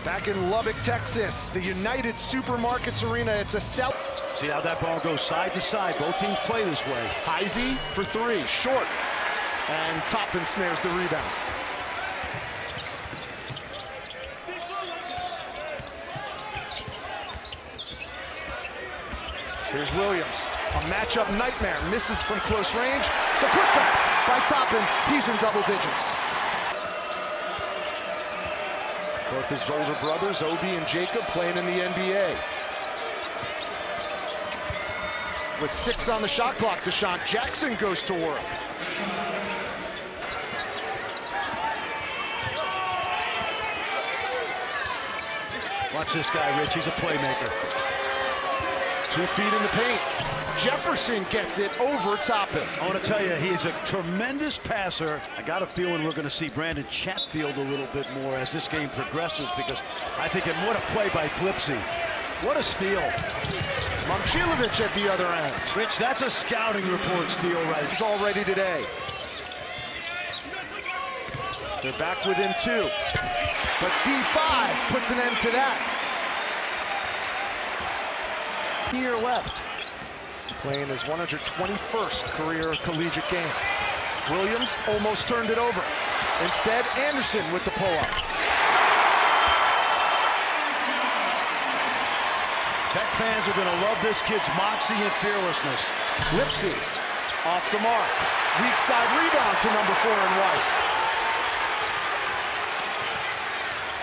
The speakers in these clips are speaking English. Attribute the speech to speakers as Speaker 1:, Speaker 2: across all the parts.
Speaker 1: Back in Lubbock, Texas, the United Supermarkets Arena. It's a sell.
Speaker 2: See how that ball goes side to side. Both teams play this way.
Speaker 1: Heisey for three, short. And Toppin snares the rebound. Here's Williams, a matchup nightmare, misses from close range. The putback by Toppin, he's in double digits. Both his older brothers, Obi and Jacob, playing in the NBA. With 6 on the shot clock, Deshaun Jackson goes to work.
Speaker 2: Watch this guy, Rich, he's a playmaker.
Speaker 1: 2 feet in the paint. Jefferson gets it over Toppin.
Speaker 2: I want to tell you, he's a tremendous passer. I got a feeling we're going to see Brandon Chatfield a little bit more as this game progresses, because I think, and what a play by Clipsy. What a steal.
Speaker 1: Momcilovic at the other end.
Speaker 2: Rich, that's a scouting report steal, right?
Speaker 1: He's all ready today. They're back within 2. But D5 puts an end to that. Year left. Playing his 121st career collegiate game. Williams almost turned it over. Instead, Anderson with the pull-up.
Speaker 2: Tech fans are going to love this kid's moxie and fearlessness.
Speaker 1: Lipsy off the mark. Weak side rebound to number 4 in white.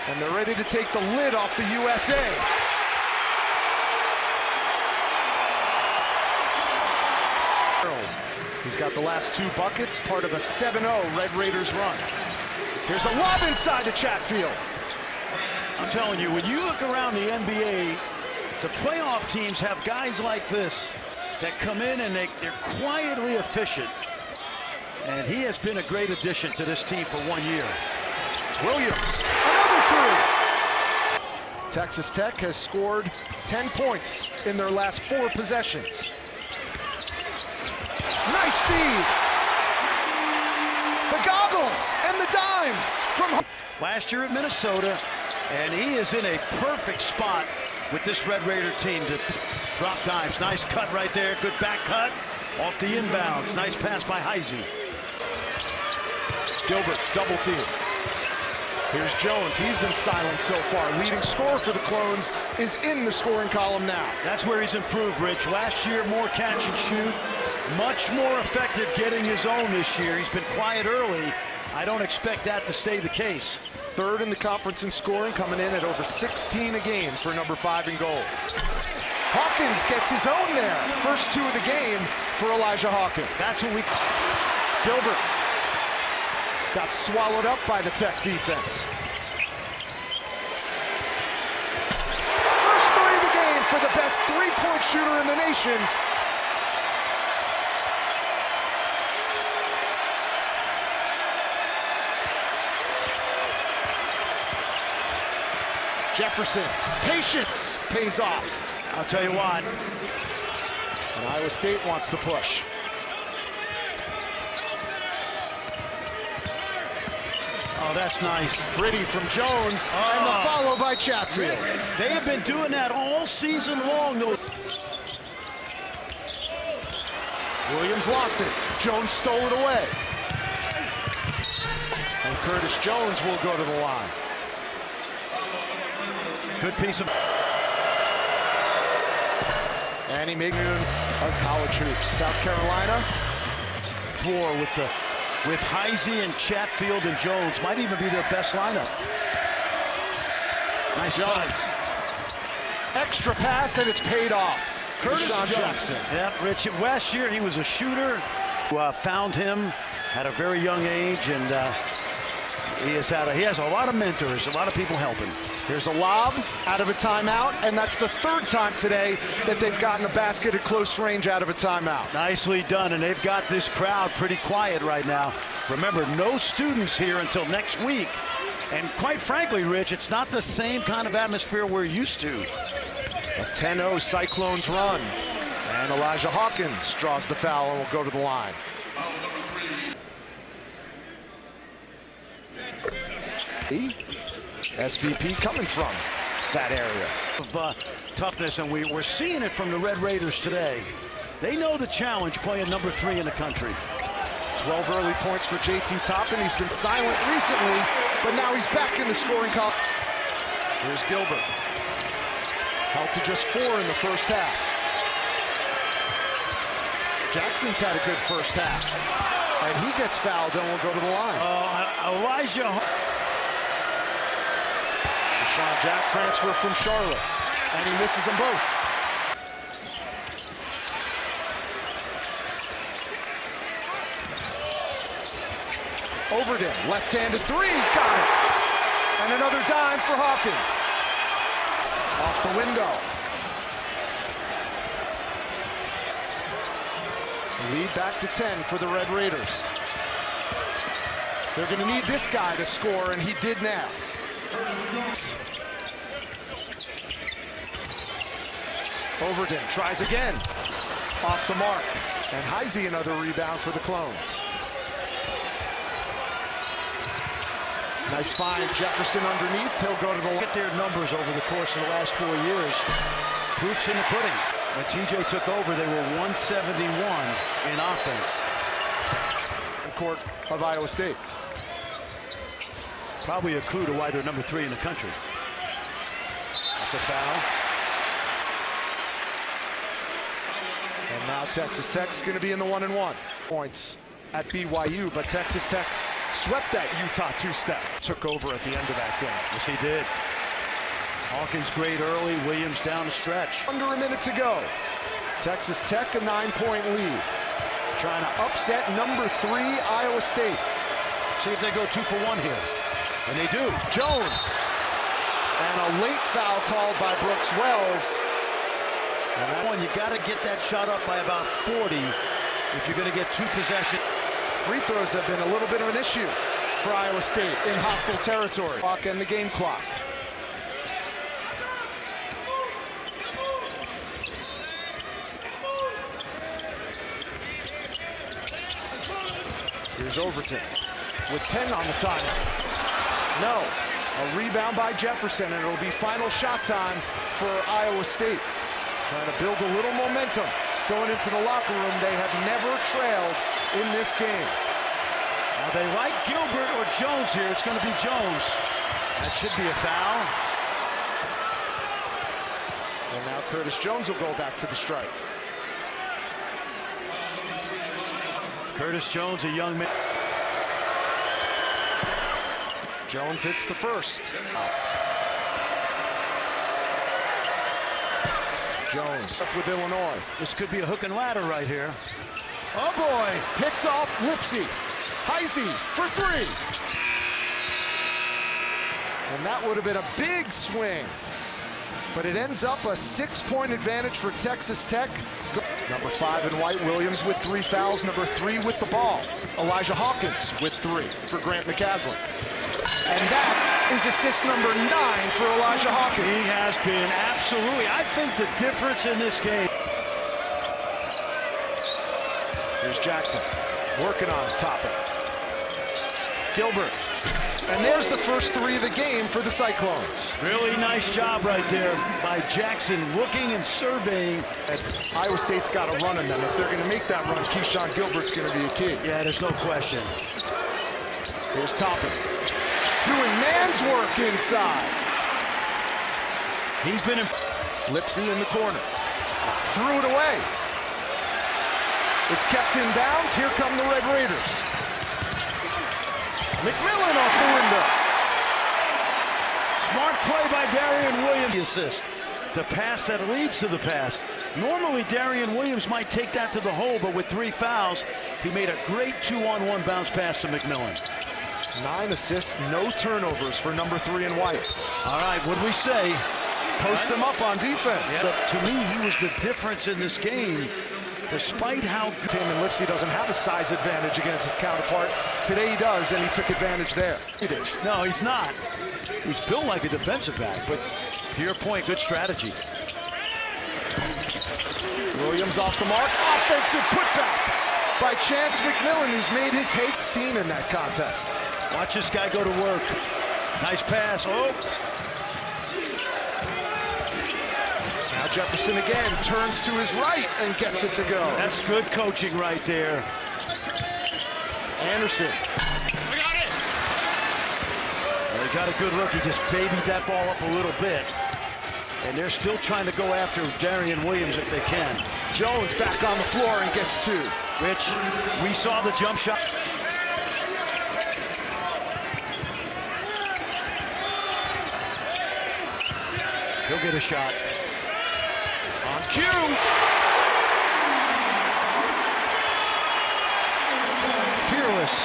Speaker 1: And they're ready to take the lid off the USA. He's got the last 2 buckets, part of a 7-0 Red Raiders run. Here's a lob inside to Chatfield.
Speaker 2: I'm telling you, when you look around the NBA, the playoff teams have guys like this that come in and they're quietly efficient. And he has been a great addition to this team for 1 year.
Speaker 1: Williams, another 3. Texas Tech has scored 10 points in their last 4 possessions. Nice feed. The goggles and the dimes from
Speaker 2: last year at Minnesota, and he is in a perfect spot with this Red Raider team to drop dimes. Nice cut right there, good back cut off the inbounds. Nice pass by Heisey.
Speaker 1: Gilbert, double team. Here's Jones, he's been silent so far. Leading scorer for the Clones is in the scoring column now.
Speaker 2: That's where he's improved, Rich. Last year, more catch and shoot. Much more effective getting his own this year. He's been quiet early. I don't expect that to stay the case.
Speaker 1: 3rd in the conference in scoring, coming in at over 16 a game for number 5 in goal. Hawkins gets his own there. First 2 of the game for Elijah Hawkins.
Speaker 2: That's what we...
Speaker 1: Gilbert got swallowed up by the Tech defense. First 3 of the game for the best 3-point shooter in the nation. Jefferson, patience pays off.
Speaker 2: I'll tell you what.
Speaker 1: And Iowa State wants to push.
Speaker 2: Oh, that's nice.
Speaker 1: Pretty from Jones, and the follow by Chatfield.
Speaker 2: They have been doing that all season long, though.
Speaker 1: Williams lost it. Jones stole it away. And Curtis Jones will go to the line.
Speaker 2: Good piece of...
Speaker 1: Annie Mignon of college hoops. South Carolina.
Speaker 2: Floor with Heisey and Chatfield and Jones. Might even be their best lineup. Nice Jones.
Speaker 1: Extra pass, and it's paid off.
Speaker 2: Curtis
Speaker 1: Jackson.
Speaker 2: Yeah, Rich. Last year he was a shooter. Found him at a very young age, and he has a lot of mentors, a lot of people helping.
Speaker 1: Here's a lob out of a timeout, and that's the 3rd time today that they've gotten a basket at close range out of a timeout.
Speaker 2: Nicely done, and they've got this crowd pretty quiet right now. Remember, no students here until next week. And quite frankly, Rich, it's not the same kind of atmosphere we're used to.
Speaker 1: A 10-0 Cyclones run. And Elijah Hawkins draws the foul and will go to the line. SVP coming from that area.
Speaker 2: Of toughness, and we're seeing it from the Red Raiders today. They know the challenge playing number 3 in the country.
Speaker 1: 12 early points for JT Toppin. He's been silent recently, but now he's back in the scoring column. Here's Gilbert. Held to just 4 in the first half. Jackson's had a good first half. And he gets fouled and will go to the line.
Speaker 2: Elijah.
Speaker 1: Deshaun Jackson transfer from Charlotte. And he misses them both. Overton, left-handed 3, got it. And another dime for Hawkins. Off the window. Lead back to 10 for the Red Raiders. They're gonna need this guy to score, and he did now. Overton tries again. Off the mark. And Heisey another rebound for the Clones. Nice find, Jefferson underneath. He'll go to the line.
Speaker 2: Get their numbers over the course of the last 4 years. Proof's in the pudding. When TJ took over, they were 171 in offense.
Speaker 1: The court of Iowa State.
Speaker 2: Probably a clue to why they're number 3 in the country. That's a foul.
Speaker 1: And now Texas Tech's going to be in the 1-and-1. Points at BYU, but Texas Tech swept that Utah two-step. Took over at the end of that game.
Speaker 2: Yes, he did. Hawkins great early, Williams down the stretch.
Speaker 1: Under a minute to go. Texas Tech a 9-point lead. Trying to upset number 3 Iowa State.
Speaker 2: See if they go 2 for 1 here. And they do.
Speaker 1: Jones. And a late foul called by Brooks Wells.
Speaker 2: And that one, you got to get that shot up by about 40 if you're going to get 2 possessions.
Speaker 1: Free throws have been a little bit of an issue for Iowa State in hostile territory. Clock and the game clock. Here's Overton with 10 on the time. No, a rebound by Jefferson, and it'll be final shot time for Iowa State. Trying to build a little momentum going into the locker room. They have never trailed in this game.
Speaker 2: Now they like Gilbert or Jones here. It's going to be Jones. That should be a foul.
Speaker 1: And now Curtis Jones will go back to the strike.
Speaker 2: Curtis Jones, a young man.
Speaker 1: Jones hits the first. Jones up with Illinois.
Speaker 2: This could be a hook and ladder right here.
Speaker 1: Oh boy, picked off Lipsy. Heisey for 3. And that would have been a big swing. But it ends up a 6-point advantage for Texas Tech. Number 5 in white, Williams with 3 fouls. Number 3 with the ball, Elijah Hawkins with 3 for Grant McCaslin. And that is assist number 9 for Elijah Hawkins.
Speaker 2: He has been absolutely, I think, the difference in this game.
Speaker 1: Here's Jackson working on Toppin. Gilbert. And there's the first 3 of the game for the Cyclones.
Speaker 2: Really nice job right there by Jackson, looking and surveying.
Speaker 1: And Iowa State's got to run on them. If they're going to make that run, Keyshawn Gilbert's going to be a key.
Speaker 2: Yeah, there's no question.
Speaker 1: Here's Toppin. Doing man's work inside.
Speaker 2: He's been in.
Speaker 1: Lipsy in the corner. Threw it away. It's kept in bounds. Here come the Red Raiders. McMillan off the window.
Speaker 2: Smart play by Darian Williams. The assist. The pass that leads to the pass. Normally, Darian Williams might take that to the hole, but with 3 fouls, he made a great 2-on-1 bounce pass to McMillan.
Speaker 1: 9 assists, no turnovers for number 3 in white.
Speaker 2: All right, what'd we say?
Speaker 1: Post them up on defense.
Speaker 2: Yeah, but to me, he was the difference in this game. Despite how
Speaker 1: Taman Lipsy doesn't have a size advantage against his counterpart. Today he does, and he took advantage there. He did.
Speaker 2: No, he's not. He's built like a defensive back, but to your point, good strategy.
Speaker 1: Williams off the mark. Offensive putback by Chance McMillan, who's made his 16 in that contest.
Speaker 2: Watch this guy go to work. Nice pass. Oh.
Speaker 1: Now Jefferson again turns to his right and gets it to go.
Speaker 2: That's good coaching right there.
Speaker 1: Anderson.
Speaker 2: Well, he got a good look. He just babied that ball up a little bit. And they're still trying to go after Darian Williams if they can.
Speaker 1: Jones back on the floor and gets two.
Speaker 2: Rich, we saw the jump shot. He'll get a shot.
Speaker 1: On cue.
Speaker 2: Fearless.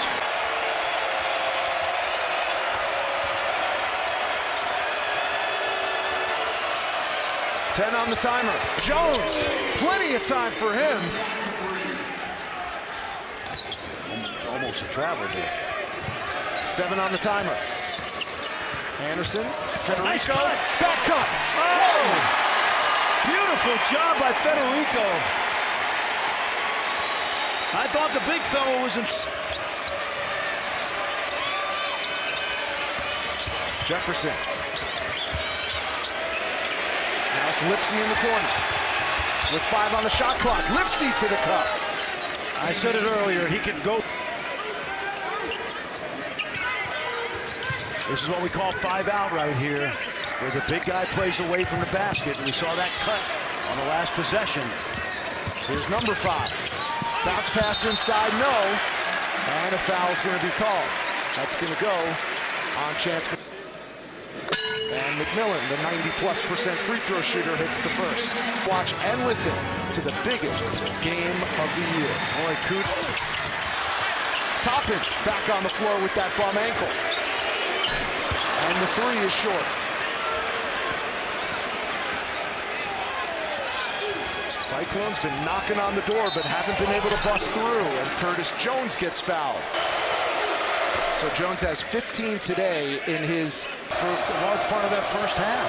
Speaker 1: Ten on the timer. Jones, plenty of time for him.
Speaker 2: Almost a travel there.
Speaker 1: 7 on the timer. Anderson, Federico,
Speaker 2: Nice cut.
Speaker 1: back cut.
Speaker 2: Oh! Beautiful job by Federico. I thought the big fellow was in.
Speaker 1: Jefferson. Now it's Lipsy in the corner. With 5 on the shot clock. Lipsy to the cup.
Speaker 2: I said it earlier, he can go. This is what we call 5 out right here, where the big guy plays away from the basket. And we saw that cut on the last possession.
Speaker 1: Here's number 5. Bounce pass inside, no. And a foul's going to be called. That's going to go on chance. And McMillan, the 90+% free throw shooter, hits the first. Watch and listen to the biggest game of the year.
Speaker 2: Boy, Coot.
Speaker 1: Toppin back on the floor with that bum ankle. And the 3 is short. Cyclones been knocking on the door, but haven't been able to bust through, and Curtis Jones gets fouled. So Jones has 15 today in his
Speaker 2: For a large part of that first half.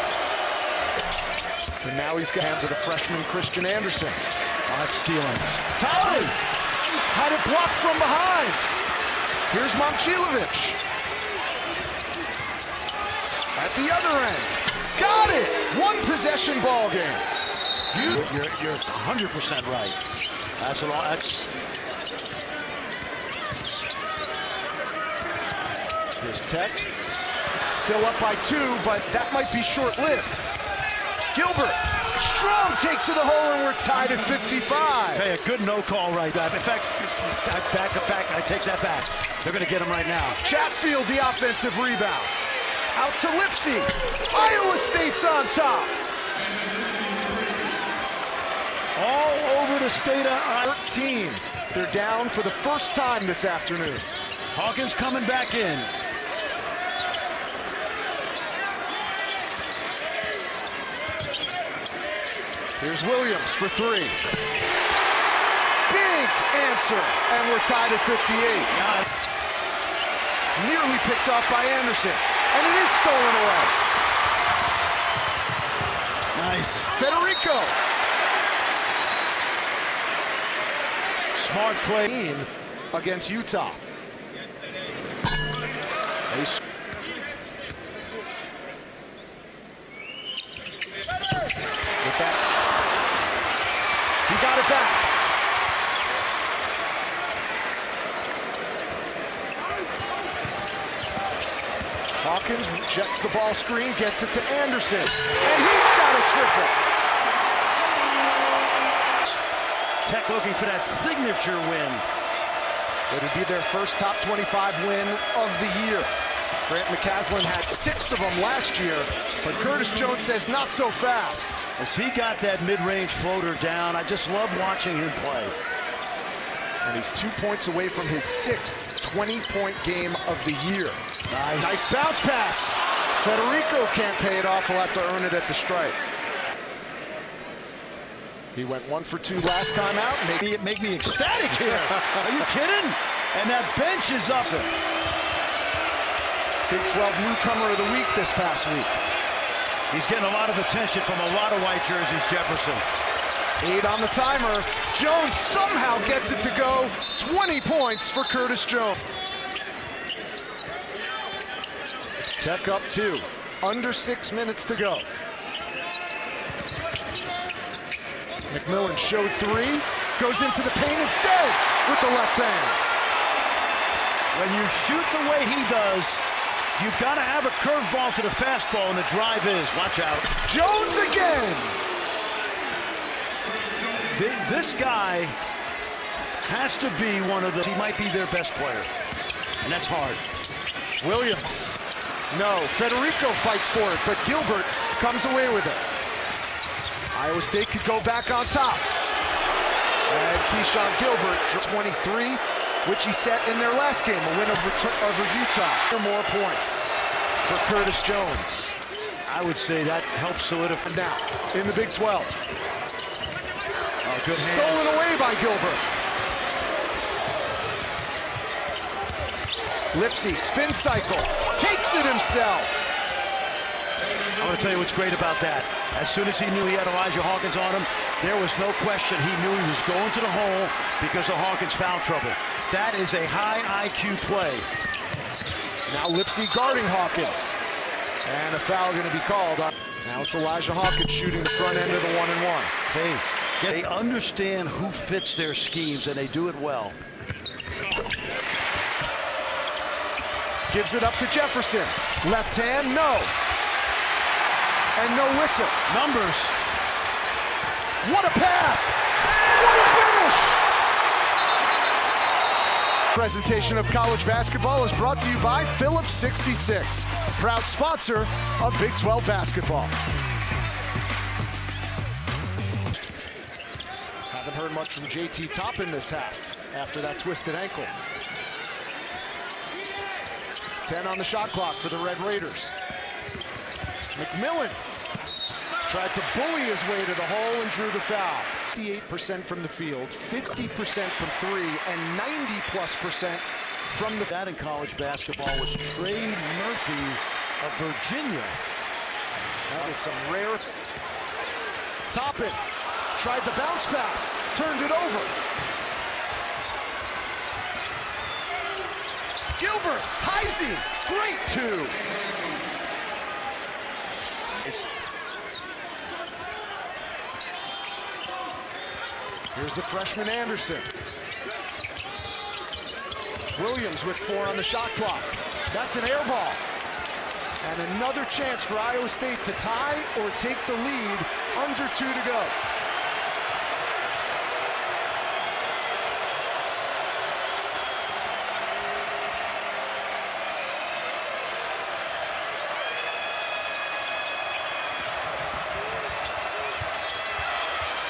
Speaker 1: And now he's got hands of the freshman Christian Anderson.
Speaker 2: Mark stealing.
Speaker 1: Toppin had it blocked from behind. Here's Momcilovic. At the other end. Got it! 1 possession ball game.
Speaker 2: You're 100% right. That's what all. That's.
Speaker 1: Here's Tech. Still up by 2, but that might be short-lived. Gilbert. Strong take to the hole, and we're tied at 55.
Speaker 2: Hey, a good no call right back. In fact, I take that back. They're going to get him right now.
Speaker 1: Chatfield, the offensive rebound. Out to Lipsy. Iowa State's on top.
Speaker 2: All over the state of
Speaker 1: 13. They're down for the first time this afternoon.
Speaker 2: Hawkins coming back in.
Speaker 1: Here's Williams for 3. Big answer, and we're tied at 58. Nearly picked off by Anderson, and it is stolen away.
Speaker 2: Nice.
Speaker 1: Federico.
Speaker 2: Smart play
Speaker 1: Against Utah. With that, he got it back. Hawkins checks the ball screen, gets it to Anderson, and he's got a triple.
Speaker 2: Tech looking for that signature win.
Speaker 1: It would be their first top 25 win of the year. Grant McCaslin had 6 of them last year, but Curtis Jones says not so fast.
Speaker 2: As he got that mid-range floater down, I just love watching him play.
Speaker 1: And he's 2 points away from his 6th 20-point game of the year. Nice bounce pass. Federico can't pay it off. He'll have to earn it at the stripe. He went 1 for 2 last time out.
Speaker 2: Make me ecstatic here. Are you kidding? And that bench is up.
Speaker 1: Big 12 newcomer of the week this past week.
Speaker 2: He's getting a lot of attention from a lot of white jerseys, Jefferson.
Speaker 1: 8 on the timer. Jones somehow gets it to go. 20 points for Curtis Jones. Tech up 2. Under 6 minutes to go. McMillan showed 3. Goes into the paint instead with the left hand.
Speaker 2: When you shoot the way he does, you've got to have a curveball to the fastball, and the drive is. Watch out.
Speaker 1: Jones again.
Speaker 2: This guy has to be one of the, he might be their best player, and that's hard.
Speaker 1: Williams. No, Federico fights for it, but Gilbert comes away with it. Iowa State could go back on top. And Keyshawn Gilbert, 23, which he set in their last game, a win over Utah. More points for Curtis Jones.
Speaker 2: I would say that helps solidify.
Speaker 1: Now, in the Big 12.
Speaker 2: Oh, good hands.
Speaker 1: Stolen away by Gilbert. Lipsy, spin cycle, takes it himself.
Speaker 2: I'm going to tell you what's great about that. As soon as he knew he had Elijah Hawkins on him, there was no question he knew he was going to the hole because of Hawkins' foul trouble. That is a high IQ play.
Speaker 1: Now Lipsy guarding Hawkins. And a foul going to be called. Now it's Elijah Hawkins shooting the front end of the 1-and-1.
Speaker 2: Hey, they understand who fits their schemes, and they do it well.
Speaker 1: Gives it up to Jefferson. Left hand, no. And no whistle.
Speaker 2: Numbers.
Speaker 1: What a pass! What a finish! Presentation of college basketball is brought to you by Phillips 66, proud sponsor of Big 12 basketball. Haven't heard much from JT Toppin this half after that twisted ankle. 10 on the shot clock for the Red Raiders. McMillan tried to bully his way to the hole and drew the foul. 58% from the field, 50% from 3, and 90+% from the...
Speaker 2: That in college basketball was Trey Murphy of Virginia.
Speaker 1: That is some rare... Toppin tried the bounce pass, turned it over. Gilbert, Heisey, great 2. Here's the freshman Anderson. Williams with 4 on the shot clock. That's an air ball. And another chance for Iowa State to tie or take the lead. Under 2 to go.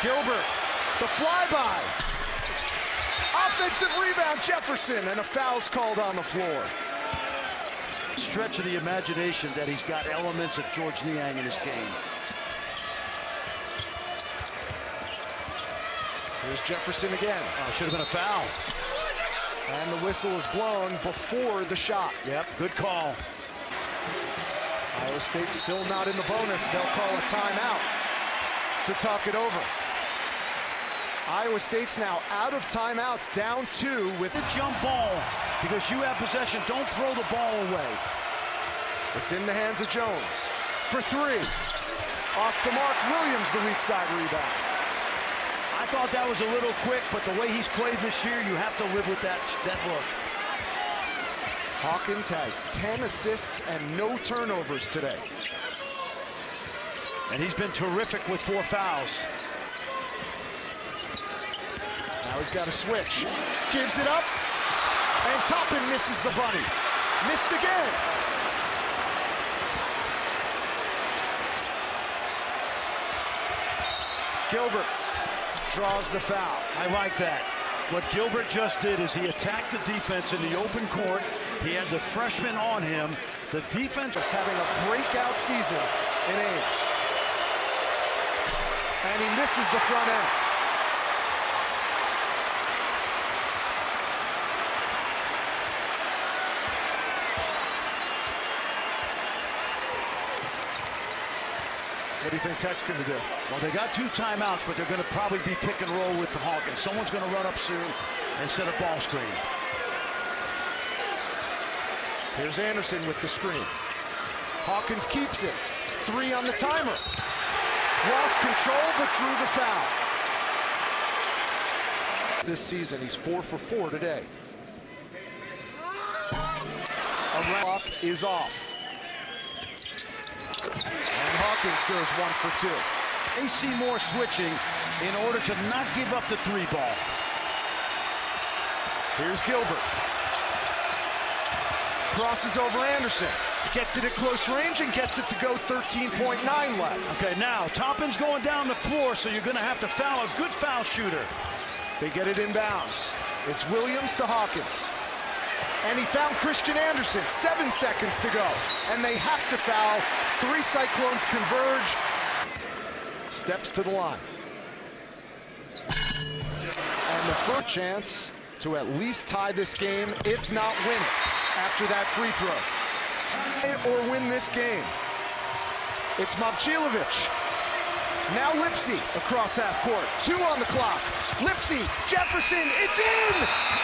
Speaker 1: Gilbert, the flyby. Offensive rebound, Jefferson, and a foul's called on the floor.
Speaker 2: Stretch of the imagination that he's got elements of Georges Niang in his game.
Speaker 1: Here's Jefferson again.
Speaker 2: Should have been a foul.
Speaker 1: And the whistle is blown before the shot.
Speaker 2: Yep, good call.
Speaker 1: Iowa State still not in the bonus. They'll call a timeout to talk it over. Iowa State's now out of timeouts, down 2 with
Speaker 2: the jump ball. Because you have possession, don't throw the ball away.
Speaker 1: It's in the hands of Jones for 3. Off the mark, Williams, the weak side rebound.
Speaker 2: I thought that was a little quick, but the way he's played this year, you have to live with that look.
Speaker 1: Hawkins has 10 assists and no turnovers today.
Speaker 2: And he's been terrific with 4 fouls.
Speaker 1: Now he's got a switch. Gives it up. And Toppin misses the bunny. Missed again. Gilbert draws the foul.
Speaker 2: I like that. What Gilbert just did is he attacked the defense in the open court. He had the freshman on him. The defense is
Speaker 1: having a breakout season in Ames. And he misses the front end. What do you think Tech's going to do?
Speaker 2: Well, they got 2 timeouts, but they're going to probably be pick and roll with the Hawkins. Someone's going to run up soon and set a ball screen.
Speaker 1: Here's Anderson with the screen. Hawkins keeps it. 3 on the timer. Lost control, but drew the foul. This season, he's 4 for 4 today. A clock is off. And Hawkins goes 1 for 2.
Speaker 2: They see more switching in order to not give up the 3 ball.
Speaker 1: Here's Gilbert. Crosses over Anderson. Gets it at close range and gets it to go 13.9 left.
Speaker 2: Okay, now Toppin's going down the floor, so you're going to have to foul a good foul shooter.
Speaker 1: They get it inbounds. It's Williams to Hawkins. And he found Christian Anderson. 7 seconds to go. And they have to foul. 3 Cyclones converge. Steps to the line. And the first chance to at least tie this game, if not win it, after that free throw. Or win this game. It's Momcilovic. Now Lipsy across half court. 2 on the clock. Lipsy, Jefferson, it's in!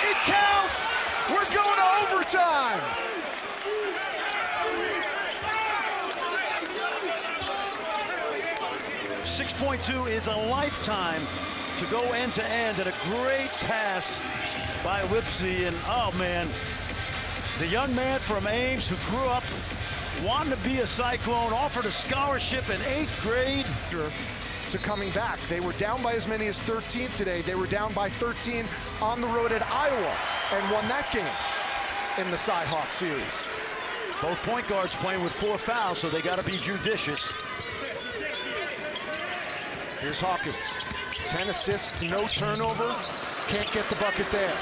Speaker 1: It counts! We're going to overtime!
Speaker 2: .2 is a lifetime to go end to end, and a great pass by Lipsy. And oh man, the young man from Ames who grew up wanting to be a Cyclone, offered a scholarship in 8th grade.
Speaker 1: To coming back. They were down by as many as 13 today. They were down by 13 on the road at Iowa and won that game in the Cy-Hawk series.
Speaker 2: Both point guards playing with 4 fouls, so they got to be judicious.
Speaker 1: Here's Hawkins. 10 assists, no turnover. Can't get the bucket there.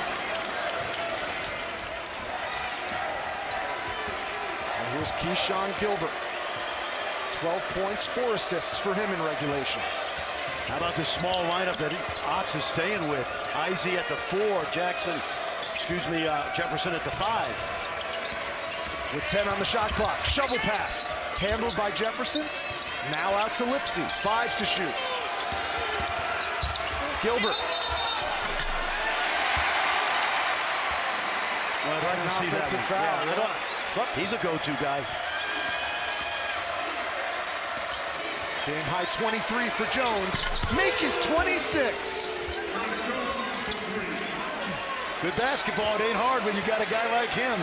Speaker 1: And here's Keyshawn Gilbert. 12 points, 4 assists for him in regulation.
Speaker 2: How about this small lineup that Ox is staying with? Izzy at the 4, Jefferson at the 5.
Speaker 1: With 10 on the shot clock, shovel pass. Handled by Jefferson. Now out to Lipsy, 5 to shoot. Gilbert.
Speaker 2: Well, I'd like to see that.
Speaker 1: Offensive foul.
Speaker 2: Yeah, he's a go-to guy.
Speaker 1: Game high 23 for Jones. Make it 26.
Speaker 2: Good basketball. It ain't hard when you got a guy like him.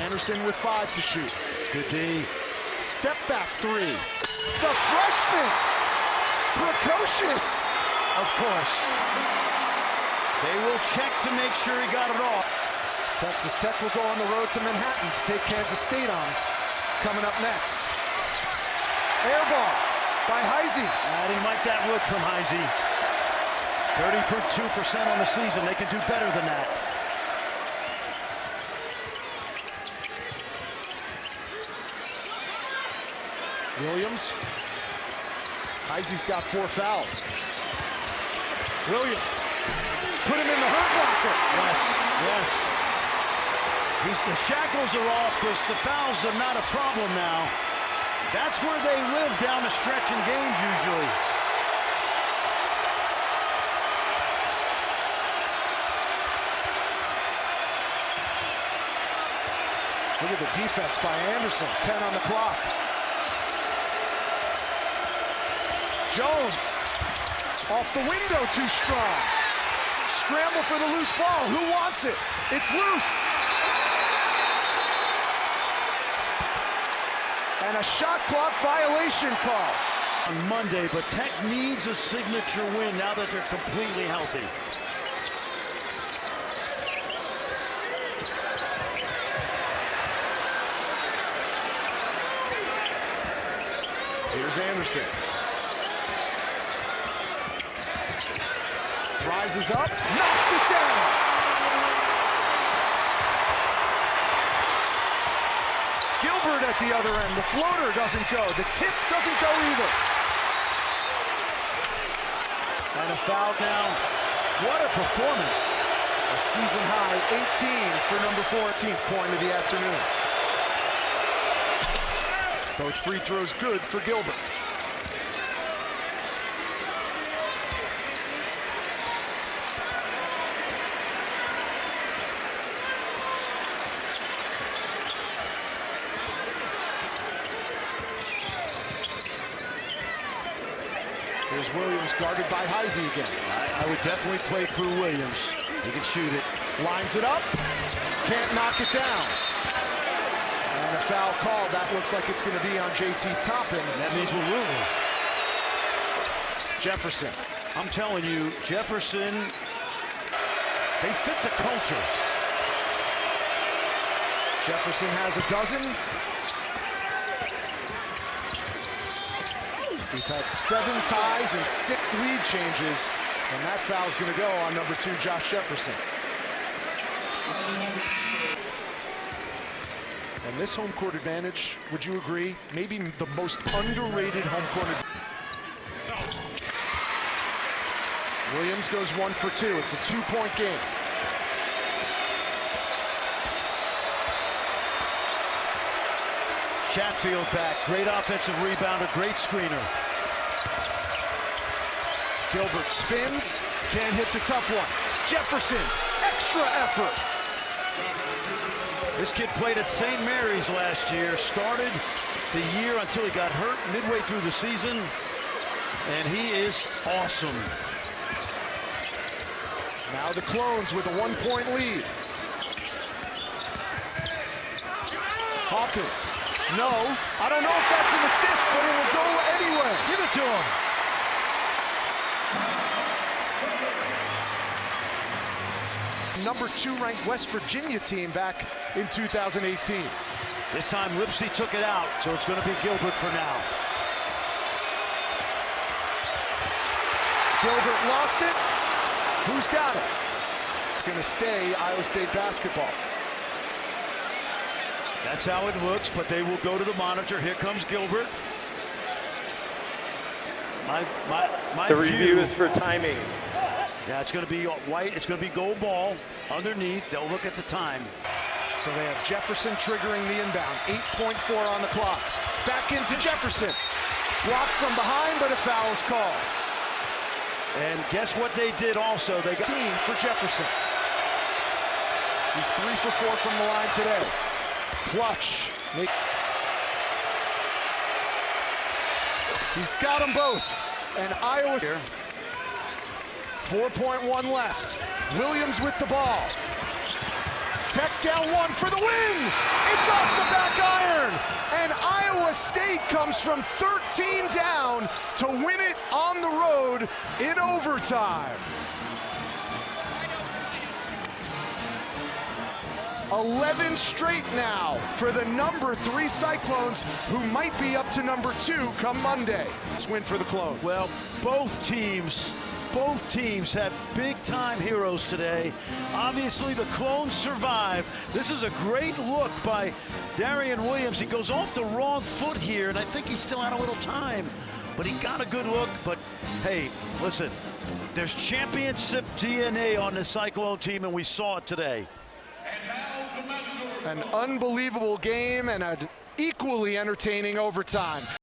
Speaker 1: Anderson with 5 to shoot.
Speaker 2: Good D.
Speaker 1: Step back 3. The freshman. Precocious.
Speaker 2: Of course. They will check to make sure he got it off.
Speaker 1: Texas Tech will go on the road to Manhattan to take Kansas State on. Coming up next. Air ball by Heisey.
Speaker 2: I didn't like that look from Heisey. 32% on the season. They can do better than that.
Speaker 1: Williams. Heisey's got 4 fouls. Williams. Put him in the hurt locker.
Speaker 2: Yes. The shackles are off because the fouls are not a problem now. That's where they live down the stretch in games usually.
Speaker 1: Look at the defense by Anderson. 10 on the clock. Jones. Off the window, too strong. Scramble for the loose ball. Who wants it? It's loose. And a shot clock violation call.
Speaker 2: On Monday, but Tech needs a signature win now that they're completely healthy.
Speaker 1: Here's Anderson. Rises up, knocks it down. Gilbert at the other end. The floater doesn't go. The tip doesn't go either.
Speaker 2: And a foul now. What a performance.
Speaker 1: A season high 18 for number 14, point of the afternoon. Both free throws good for Gilbert. Here's Williams guarded by Heisey again.
Speaker 2: I would definitely play through Williams. He can shoot it.
Speaker 1: Lines it up. Can't knock it down. And a foul called. That looks like it's going to be on JT Toppin.
Speaker 2: That means we're ruling.
Speaker 1: Jefferson.
Speaker 2: I'm telling you, Jefferson, they fit the culture.
Speaker 1: Jefferson has a dozen. We've had 7 ties and 6 lead changes, and that foul's going to go on number 2, Josh Jefferson. And this home court advantage, would you agree, maybe the most underrated home court advantage? Williams goes 1 for 2. It's a 2-point game.
Speaker 2: Chatfield back. Great offensive rebounder, great screener.
Speaker 1: Gilbert spins, can't hit the tough one. Jefferson, extra effort.
Speaker 2: This kid played at St. Mary's last year, started the year until he got hurt midway through the season, and he is awesome.
Speaker 1: Now the Clones with a 1-point lead. Hawkins, no, I don't know if that's an assist, but it will go anyway.
Speaker 2: Give it to him.
Speaker 1: Number 2 ranked West Virginia team back in 2018.
Speaker 2: This time Lipsey took it out, so it's going to be Gilbert for now.
Speaker 1: Gilbert lost it. Who's got it? It's going to stay Iowa State basketball.
Speaker 2: That's how it looks, but they will go to the monitor. Here comes Gilbert.
Speaker 3: The review is for timing.
Speaker 2: Yeah, it's going to be white. It's going to be gold ball underneath. They'll look at the time.
Speaker 1: So they have Jefferson triggering the inbound. 8.4 on the clock. Back into Jefferson. Blocked from behind, but a foul is called.
Speaker 2: And guess what they did also? They got
Speaker 1: team for Jefferson. He's 3 for 4 from the line today. Clutch. He's got them both. And Iowa here. 4.1 left. Williams with the ball. Tech down 1 for the win. It's off the back iron. And Iowa State comes from 13 down to win it on the road in overtime. 11 straight now for the number 3 Cyclones, who might be up to number 2 come Monday. Let's win for the Clones.
Speaker 2: Well, both teams have big-time heroes today. Obviously, the Clones survive. This is a great look by Darian Williams. He goes off the wrong foot here, and I think he still had a little time, but he got a good look. But, hey, listen, there's championship DNA on the Cyclone team, and we saw it today.
Speaker 1: An unbelievable game and an equally entertaining overtime.